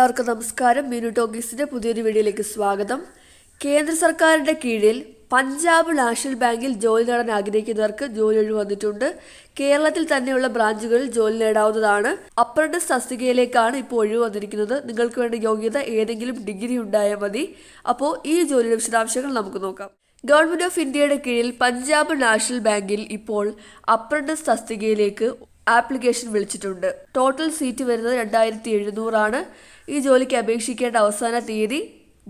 എല്ലാവർക്കും നമസ്കാരം. മീനു ടോക്കീസിന്റെ പുതിയൊരു വീഡിയോയിലേക്ക് സ്വാഗതം. കേന്ദ്ര സർക്കാരിന്റെ കീഴിൽ പഞ്ചാബ് നാഷണൽ ബാങ്കിൽ ജോലി നേടാൻ ആഗ്രഹിക്കുന്നവർക്ക് ജോലി ഒഴിവ് വന്നിട്ടുണ്ട്. കേരളത്തിൽ തന്നെയുള്ള ബ്രാഞ്ചുകളിൽ ജോലി നേടാവുന്നതാണ്. അപ്രന്റീസ് തസ്തികയിലേക്കാണ് ഇപ്പോൾ ഒഴിവ് വന്നിരിക്കുന്നത്. നിങ്ങൾക്ക് വേണ്ട യോഗ്യത ഏതെങ്കിലും ഡിഗ്രി ഉണ്ടായാൽ മതി. അപ്പോൾ ഈ ജോലിയുടെ വിശദാംശങ്ങൾ നമുക്ക് നോക്കാം. ഗവൺമെന്റ് ഓഫ് ഇന്ത്യയുടെ കീഴിൽ പഞ്ചാബ് നാഷണൽ ബാങ്കിൽ ഇപ്പോൾ അപ്രന്റീസ് തസ്തികയിലേക്ക് ആപ്ലിക്കേഷൻ വിളിച്ചിട്ടുണ്ട്. ടോട്ടൽ സീറ്റ് വരുന്നത് 2700 ഈ ജോലിക്ക് അപേക്ഷിക്കേണ്ട അവസാന തീയതി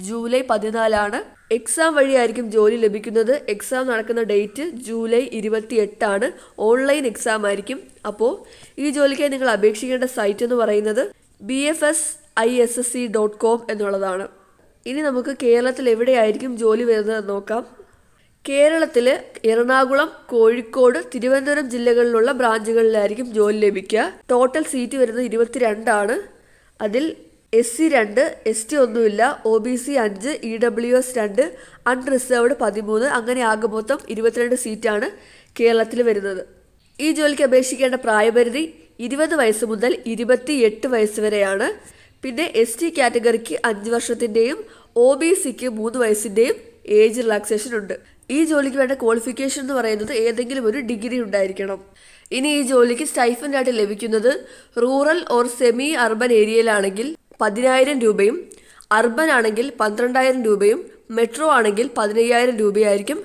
ജൂലൈ 14 എക്സാം വഴിയായിരിക്കും ജോലി ലഭിക്കുന്നത്. എക്സാം നടക്കുന്ന ഡേറ്റ് ജൂലൈ 28 ഓൺലൈൻ എക്സാം ആയിരിക്കും. അപ്പോൾ ഈ ജോലിക്കായി നിങ്ങൾ അപേക്ഷിക്കേണ്ട സൈറ്റ് എന്ന് പറയുന്നത് bfsissc.com എന്നുള്ളതാണ്. ഇനി നമുക്ക് കേരളത്തിൽ എവിടെയായിരിക്കും ജോലി വരുന്നത് നോക്കാം. കേരളത്തിൽ എറണാകുളം, കോഴിക്കോട്, തിരുവനന്തപുരം ജില്ലകളിലുള്ള ബ്രാഞ്ചുകളിലായിരിക്കും ജോലി ലഭിക്കുക. ടോട്ടൽ സീറ്റ് വരുന്നത് 22 അതിൽ SC 2, ST ഒന്നുമില്ല, OBC 5, EWS 2, അൺറിസർവ്ഡ് 13, അങ്ങനെ ആകെ മൊത്തം 22 സീറ്റാണ് കേരളത്തിൽ വരുന്നത്. ഈ ജോലിക്ക് അപേക്ഷിക്കേണ്ട പ്രായപരിധി 20 വയസ്സ് മുതൽ 28 വയസ്സ് വരെയാണ്. പിന്നെ ST കാറ്റഗറിക്ക് 5 വർഷത്തിൻ്റെയും OBCക്ക് 3 വയസ്സിൻ്റെയും ഏജ് റിലാക്സേഷൻ ഉണ്ട്. ഈ ജോലിക്ക് വേണ്ട ക്വാളിഫിക്കേഷൻ എന്ന് പറയുന്നത് ഏതെങ്കിലും ഒരു ഡിഗ്രി ഉണ്ടായിരിക്കണം. ഇനി ഈ ജോലിക്ക് സ്റ്റൈഫൻഡ് ആയിട്ട് ലഭിക്കുന്നത് റൂറൽ ഓർ സെമി അർബൻ ഏരിയയിലാണെങ്കിൽ 10,000 രൂപയും, അർബൻ ആണെങ്കിൽ 12,000 രൂപയും, മെട്രോ ആണെങ്കിൽ 15,000 രൂപയായിരിക്കും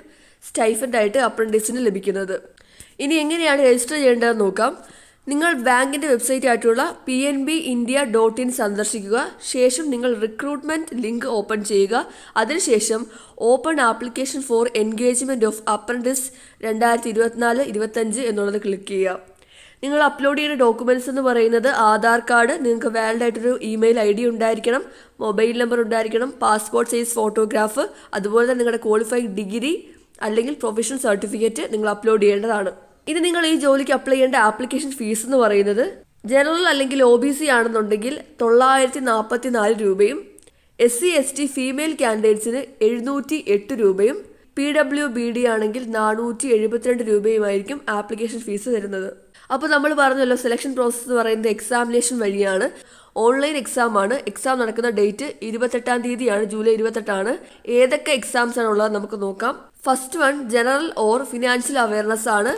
സ്റ്റൈഫൻഡ് ആയിട്ട് അപ്രന്റീസിന് ലഭിക്കുന്നത്. ഇനി എങ്ങനെയാണ് രജിസ്റ്റർ ചെയ്യേണ്ടതെന്ന് നോക്കാം. നിങ്ങൾ ബാങ്കിൻ്റെ വെബ്സൈറ്റ് ആയിട്ടുള്ള pnbindia.in സന്ദർശിക്കുക. ശേഷം നിങ്ങൾ റിക്രൂട്ട്മെൻറ്റ് ലിങ്ക് ഓപ്പൺ ചെയ്യുക. അതിനുശേഷം open application for engagement of apprentice 2024-25 എന്നുള്ളത് ക്ലിക്ക് ചെയ്യുക. നിങ്ങൾ അപ്ലോഡ് ചെയ്യുന്ന ഡോക്യുമെൻറ്റ്സ് എന്ന് പറയുന്നത് ആധാർ കാർഡ്, നിങ്ങൾക്ക് വാലിഡ് ആയിട്ടൊരു ഇമെയിൽ ID ഉണ്ടായിരിക്കണം, മൊബൈൽ നമ്പർ ഉണ്ടായിരിക്കണം, പാസ്പോർട്ട് സൈസ് ഫോട്ടോഗ്രാഫ്, അതുപോലെ തന്നെ നിങ്ങളുടെ ക്വാളിഫൈഡ് ഡിഗ്രി അല്ലെങ്കിൽ പ്രൊഫഷണൽ സർട്ടിഫിക്കറ്റ് നിങ്ങൾ അപ്ലോഡ് ചെയ്യേണ്ടതാണ്. ഇനി നിങ്ങൾ ഈ ജോലിക്ക് അപ്ലൈ ചെയ്യേണ്ട ആപ്ലിക്കേഷൻ ഫീസ് എന്ന് പറയുന്നത് ജനറൽ അല്ലെങ്കിൽ OBC ആണെന്നുണ്ടെങ്കിൽ 944 രൂപയും, SC ST ഫീമെയിൽ കാൻഡിഡേറ്റ്സിന് 708 രൂപയും, PWBD ആണെങ്കിൽ 472 രൂപയുമായിരിക്കും ആപ്ലിക്കേഷൻ ഫീസ് വരുന്നത്. അപ്പോൾ നമ്മൾ പറഞ്ഞല്ലോ, സെലക്ഷൻ പ്രോസസ്സ് എന്ന് പറയുന്നത് എക്സാമിനേഷൻ വഴിയാണ്. ഓൺലൈൻ എക്സാം ആണ്. എക്സാം നടക്കുന്ന ഡേറ്റ് 28 തീയതിയാണ്, ജൂലൈ 28. ഏതൊക്കെ എക്സാംസ് ആണ് ഉള്ളത് നമുക്ക് നോക്കാം. First one general or financial awareness ആണ്.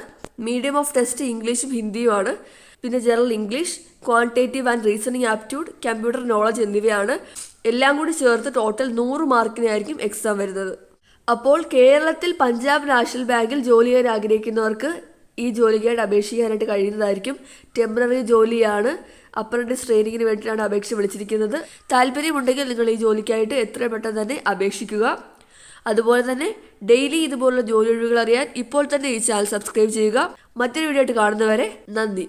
മീഡിയം ഓഫ് ടെസ്റ്റ് ഇംഗ്ലീഷും ഹിന്ദിയുമാണ്. പിന്നെ general English, quantitative and reasoning aptitude, computer knowledge എന്നിവയാണ്. എല്ലാം കൂടി ചേർത്ത് ടോട്ടൽ 100 മാർക്കിനായിരിക്കും എക്സാം വരുന്നത്. അപ്പോൾ കേരളത്തിൽ പഞ്ചാബ് നാഷണൽ ബാങ്കിൽ ജോലി ചെയ്യാൻ ആഗ്രഹിക്കുന്നവർക്ക് ഈ ജോലിക്കായിട്ട് അപേക്ഷിക്കാനായിട്ട് കഴിയുന്നതായിരിക്കും. ടെമ്പററി ജോലിയാണ്. അപ്രന്റീസ് ട്രെയിനിങ്ങിന് വേണ്ടിയിട്ടാണ് അപേക്ഷ വിളിച്ചിരിക്കുന്നത്. താല്പര്യമുണ്ടെങ്കിൽ നിങ്ങൾ ഈ ജോലിക്കായിട്ട് എത്രയും പെട്ടെന്ന് തന്നെ അപേക്ഷിക്കുക. അതുപോലെ തന്നെ ഡെയിലി ഇതുപോലുള്ള ജോലി ഒഴിവുകൾ അറിയാൻ ഇപ്പോൾ തന്നെ ഈ ചാനൽ സബ്സ്ക്രൈബ് ചെയ്യുക. മറ്റൊരു വീഡിയോ ആയിട്ട് കാണുന്നവരെ നന്ദി.